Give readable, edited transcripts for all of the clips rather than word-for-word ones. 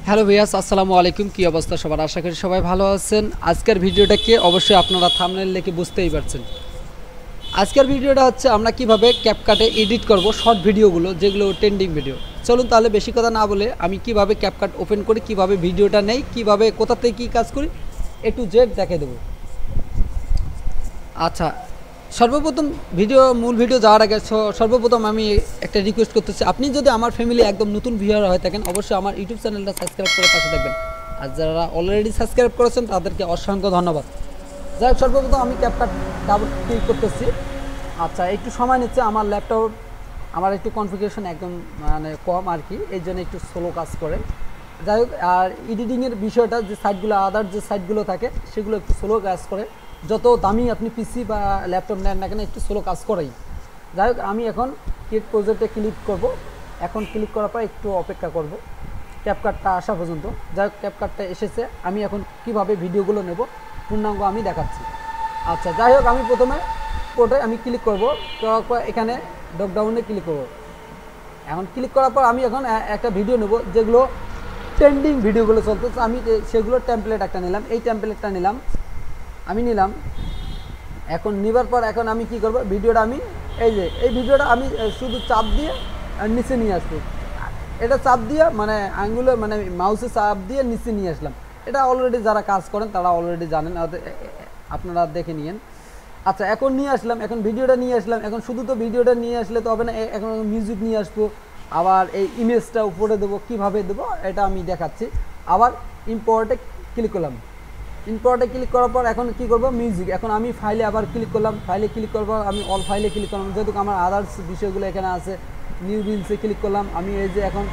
Hello viewers, আসসালামু আলাইকুম। কি অবস্থা সবার? আশা করি সবাই ভালো আছেন। আজকের ভিডিওটাকে অবশ্যই আপনারা থাম্বনেল দেখে বুঝতেই পারছেন। আজকের ভিডিওটা হচ্ছে আমরা কিভাবে ক্যাপকাটে এডিট করব শর্ট ভিডিওগুলো, যেগুলো ট্রেন্ডিং ভিডিও। চলুন তাহলে বেশি কথা না বলে আমি কিভাবে ক্যাপকাট ওপেন করি, কিভাবে ভিডিওটা নেই, কিভাবে কোথা থেকে কী কাজ করি, এ টু জেড দেখিয়ে দেবো। আচ্ছা, সর্বপ্রথম মূল ভিডিও যাওয়ার আগে সর্বপ্রথম আমি একটা রিকোয়েস্ট করতেছি, আপনি যদি আমার ফ্যামিলি একদম নতুন ভিউয়ার হয়ে থাকেন অবশ্যই আমার ইউটিউব চ্যানেলটা সাবস্ক্রাইব করে পাশে থাকবেন। আর যারা অলরেডি সাবস্ক্রাইব করেছেন তাদেরকে অসংখ্য ধন্যবাদ। যাই হোক, সর্বপ্রথম আমি ক্যাপকাট ডাবল ক্লিক করতেছি। আচ্ছা, একটু সময় নিচ্ছে, আমার ল্যাপটপ আমার একটু কনফিগারেশন একদম কম আর কি, এই জন্য একটু স্লো কাজ করে। যাই হোক, আর এডিটিংয়ের বিষয়টা যে সাইটগুলো আদার যে সাইটগুলো থাকে সেগুলো একটু স্লো কাজ করে। যত দামি আপনি পিসি বা ল্যাপটপ নেন না কেন একটু স্লো কাজ করেই। যাই হোক, আমি এখন ক্রিয়েট প্রজেক্টে ক্লিক করব। এখন ক্লিক করার পর একটু অপেক্ষা করব ক্যাপকাটটা আসা পর্যন্ত। যাই হোক, ক্যাপকাটটা এসেছে। আমি এখন কিভাবে ভিডিওগুলো নেব পূর্ণাঙ্গ আমি দেখাচ্ছি। আচ্ছা, যাই হোক, আমি প্রথমে কোডে আমি ক্লিক করব, এখানে ড্রপডাউনে ক্লিক করব। এখন ক্লিক করার পর আমি এখন একটা ভিডিও নেব যেগুলো ট্রেন্ডিং ভিডিওগুলো চলতেছে। আমি সেগুলো টেমপ্লেট একটা নিলাম, এই টেমপ্লেটটা নিলাম, আমি নিলাম। এখন নেবার পর এখন আমি কি করব, ভিডিওটা আমি এই ভিডিওটা আমি শুধু চাপ দিয়ে নিচে নিয়ে আসবো। এটা চাপ দিয়ে আঙ্গুলে মাউসে চাপ দিয়ে নিচে নিয়ে আসলাম। এটা অলরেডি যারা কাজ করেন তারা অলরেডি জানেন, আপনারা দেখে নিয়েন। আচ্ছা, এখন নিয়ে আসলাম, এখন ভিডিওটা নিয়ে আসলাম। এখন শুধু তো ভিডিওটা নিয়ে আসলে তো হবে না, এখন মিউজিক নিয়ে আসবো, আবার এই ইমেজটা উপরে দেবো। কীভাবে দেবো এটা আমি দেখাচ্ছি। আবার ইম্পোর্টে ক্লিক করলাম। ইম্পোর্টে ক্লিক করার পর এখন কি করব, মিউজিক। এখন আমি ফাইলে আবার ক্লিক করলাম, ফাইলে ক্লিক করার পর আমি অল ফাইলে ক্লিক করলাম, যেহেতু আমার আদার্স বিষয়গুলো এখানে আছে। নিউ রিলসে ক্লিক করলাম। আমি এই যে এখন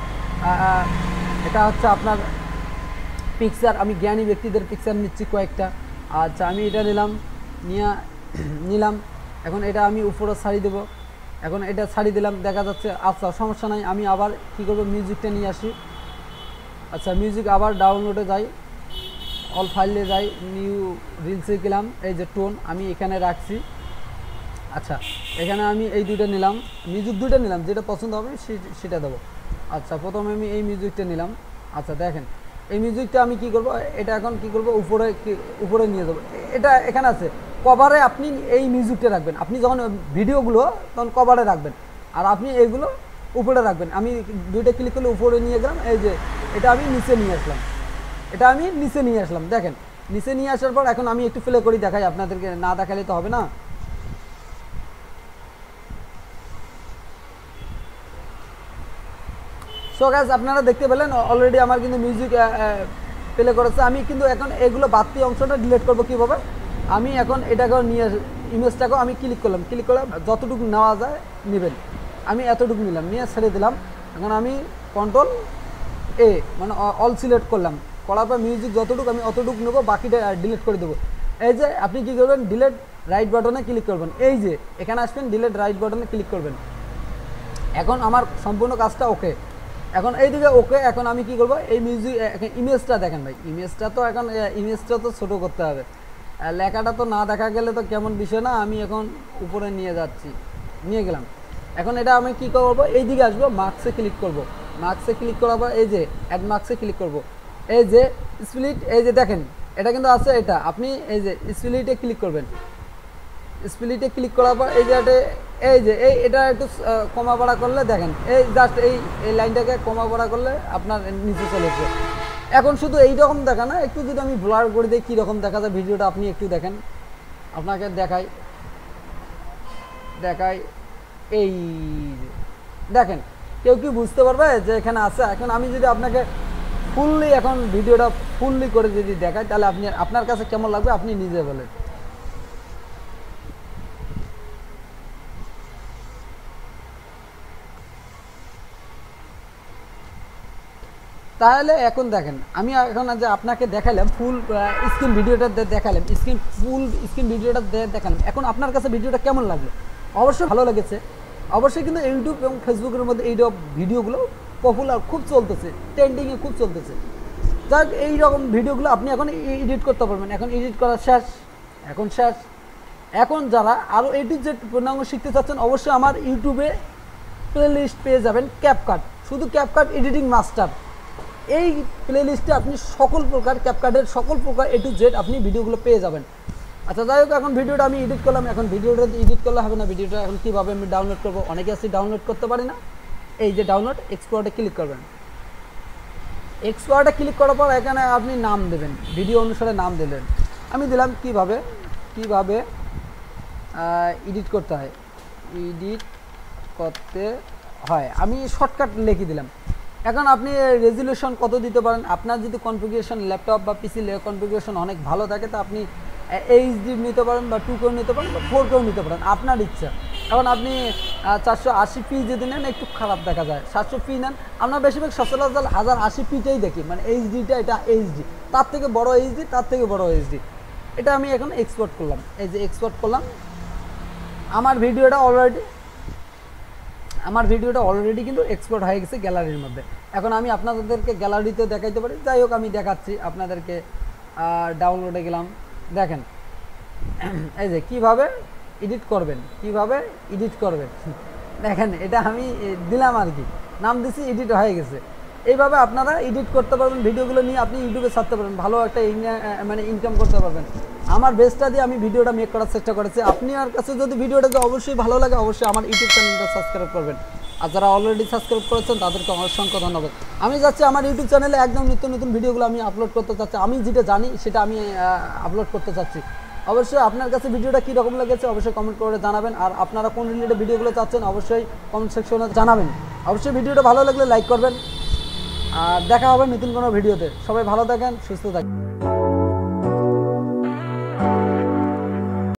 এটা হচ্ছে আপনার পিকচার, আমি জ্ঞানী ব্যক্তিদের পিকচার নিচ্ছি কয়েকটা। আচ্ছা, আমি এটা নিলাম। এখন এটা আমি উপরে ছাড়ি দেবো। এখন এটা ছাড়ি দিলাম, দেখা যাচ্ছে। আচ্ছা, সমস্যা নাই, আমি আবার কি করব, মিউজিকটা নিয়ে আসি। আচ্ছা, মিউজিক আবার ডাউনলোডে যাই, অল ফাইলে যাই, নিউ রিলসে গেলাম। এই যে টোন আমি এখানে রাখছি। আচ্ছা, এখানে আমি এই দুইটা নিলাম, মিউজিক দুইটা নিলাম, যেটা পছন্দ হবে সেটা দেবো। আচ্ছা, প্রথমে আমি এই মিউজিকটা নিলাম। আচ্ছা, দেখেন এই মিউজিকটা আমি কি করব, এটা এখন কি করব, উপরে নিয়ে যাবো। এটা এখানে আছে কভারে, আপনি এই মিউজিকটা রাখবেন। আপনি যখন ভিডিওগুলো তখন কভারে রাখবেন, আর আপনি এইগুলো উপরে রাখবেন। আমি দুইটা ক্লিক করলে উপরে নিয়ে গেলাম। এই যে এটা আমি নিচে নিয়ে আসলাম, দেখেন নিচে নিয়ে আসার পর এখন আমি একটু প্লে করি, দেখাই আপনাদেরকে, না দেখালে তো হবে না। সো গাইস, আপনারা দেখতে পেলেন অলরেডি আমার কিন্তু মিউজিক প্লে করেছে। আমি কিন্তু এখন এগুলো বাড়তি অংশটা ডিলিট করব কিভাবে। আমি এখন এটাকেও নিয়ে ইমেজটাকেও আমি ক্লিক করলাম, যতটুকু নেওয়া যায় নেবেন। আমি এতটুকু নিলাম, নিয়ে ছেড়ে দিলাম। এখন আমি কন্ট্রোল এ অল সিলেক্ট করলাম, করার পর মিউজিক যতটুকু আমি অতটুকু নেবো, বাকিটা ডিলিট করে দেবো। এই যে আপনি কী করবেন, ডিলিট রাইট বাটনে ক্লিক করবেন। এই যে এখানে আসবেন, ডিলিট রাইট বাটনে ক্লিক করবেন। এখন আমার সম্পূর্ণ কাজটা ওকে। এখন এইদিকে ওকে। এখন আমি কি করব, এই মিউজিক ইমেজটা দেখেন ভাই, ইমেজটা তো ছোটো করতে হবে, লেখাটা তো না দেখা গেলে তো কেমন বিষয় না। আমি এখন উপরে নিয়ে গেলাম। এখন এটা আমি কি করব, এই দিকে আসবো, মার্কসে ক্লিক করব। মার্কসে ক্লিক করার পর এই যে অ্যাড মার্কসে ক্লিক করব। এই যে স্প্লিট, এই যে দেখেন এটা কিন্তু আছে। এটা আপনি এই যে স্প্লিটে ক্লিক করবেন। স্প্লিটে ক্লিক করার পর এই যে এটা একটু কমা বাড়া করলে দেখেন, এই জাস্ট এই লাইনটাকে কমা বাড়া করলে আপনার নিচে চলেছে। এখন শুধু এইরকম দেখা না, একটু যদি আমি ব্লার করে দিই কীরকম দেখা যায় ভিডিওটা, আপনি একটু দেখেন, আপনাকে দেখাই। এই দেখেন, কেউ কি বুঝতে পারবে যে এখানে আছে? এখন আমি যদি আপনাকে ভিডিওটা ফুললি করে যদি দেখাই, তাহলে আপনার কাছে কেমন লাগবে আপনি নিজে বলেন। তাহলে এখন দেখেন, আমি এখন যে আপনাকে দেখালাম ফুল স্ক্রিন ভিডিওটা দেখালাম, ফুল স্ক্রিন ভিডিওটা দেখালাম। এখন আপনার কাছে ভিডিওটা কেমন লাগলো? অবশ্যই ভালো লেগেছে। অবশ্যই কিন্তু ইউটিউব এবং ফেসবুকের মধ্যে এই ভিডিওগুলো পপুলার খুব চলতেছে, ট্রেন্ডিংয়ে খুব চলতেছে। যাক, এইরকম ভিডিওগুলো আপনি এখন এডিট করতে পারবেন। এখন এডিট করা শেষ। এখন যারা আরও এ টু জেড পূর্ণাঙ্গ শিখতে চাচ্ছেন অবশ্যই আমার ইউটিউবে প্লে লিস্ট পেয়ে যাবেন ক্যাপকাট, শুধু ক্যাপকাট এডিটিং মাস্টার। এই প্লেলিস্টে আপনি সকল প্রকার ক্যাপকাটের সকল প্রকার A to Z আপনি ভিডিওগুলো পেয়ে যাবেন। আচ্ছা যাই হোক, এখন ভিডিওটা আমি এডিট করলাম। এখন ভিডিওটা এডিট করলে হবে না, ভিডিওটা এখন কীভাবে আমি ডাউনলোড করবো, অনেকে আছে ডাউনলোড করতে পারি না। এই যে ডাউনলোড, এক্সপোর্টে ক্লিক করবেন। এক্সপোর্টে ক্লিক করার পর এখানে আপনি নাম দেবেন, ভিডিও অনুসারে নাম দিলেন। আমি দিলাম কিভাবে এডিট করতে হয়, আমি শর্টকাট লিখে দিলাম। এখন আপনি রেজুলেশন কত দিতে পারেন, আপনার যদি কনফিগারেশন ল্যাপটপ বা পিসি কনফিগারেশন অনেক ভালো থাকে তো আপনি এইচডি নিতে পারেন বা 2K নিতে পারেন বা 4K নিতে পারেন, আপনার ইচ্ছা। এখন আপনি 480p যদি নেন একটু খারাপ দেখা যায়, 700p নেন। আমরা বেশিরভাগ সচরাচর 1080pটাই দেখি, মানে এইচডিটা, এটা এইচডি, তার থেকে বড় এইচডি, তার থেকে বড় এইচডি। এটা আমি এখন এক্সপোর্ট করলাম, এই যে এক্সপোর্ট করলাম। আমার ভিডিওটা অলরেডি কিন্তু এক্সপোর্ট হয়ে গেছে গ্যালারির মধ্যে। এখন আমি আপনাদেরকে গ্যালারিতে দেখাইতে পারি, যাই হোক আমি দেখাচ্ছি আপনাদেরকে। ডাউনলোডে গেলাম, দেখেন এই যে কিভাবে এডিট করবেন, দেখেন এটা আমি দিলাম আর কি, নাম দিছি, এডিট হয়ে গেছে। এইভাবে আপনারা এডিট করতে পারবেন, ভিডিওগুলো নিয়ে আপনি ইউটিউবে ছাড়তে পারবেন, ভালো একটা মানে ইনকাম করতে পারবেন। আমার বেস্টটা দিয়ে আমি ভিডিওটা মেক করার চেষ্টা করেছি। আপনার কাছে যদি ভিডিওটা অবশ্যই ভালো লাগে, অবশ্যই আমার ইউটিউব চ্যানেলটা সাবস্ক্রাইব করবেন। আর যারা অলরেডি সাবস্ক্রাইব করেছেন তাদেরকে অসংখ্য ধন্যবাদ। আমি যাচ্ছি আমার ইউটিউব চ্যানেলে একদম নিত্য নতুন ভিডিওগুলো আমি আপলোড করতে চাচ্ছি, আমি যেটা জানি সেটা আমি আপলোড করতে চাচ্ছি। অবশ্যই আপনার কাছে ভিডিওটা কীরকম লেগেছে অবশ্যই কমেন্ট করে জানাবেন। আর আপনারা কোন রিলেটেড ভিডিওগুলো চাচ্ছেন অবশ্যই কমেন্ট সেকশনে জানাবেন। অবশ্যই ভিডিওটা ভালো লাগলে লাইক করবেন। আর দেখা হবে নতুন কোনো ভিডিওতে। সবাই ভালো থাকেন, সুস্থ থাকেন।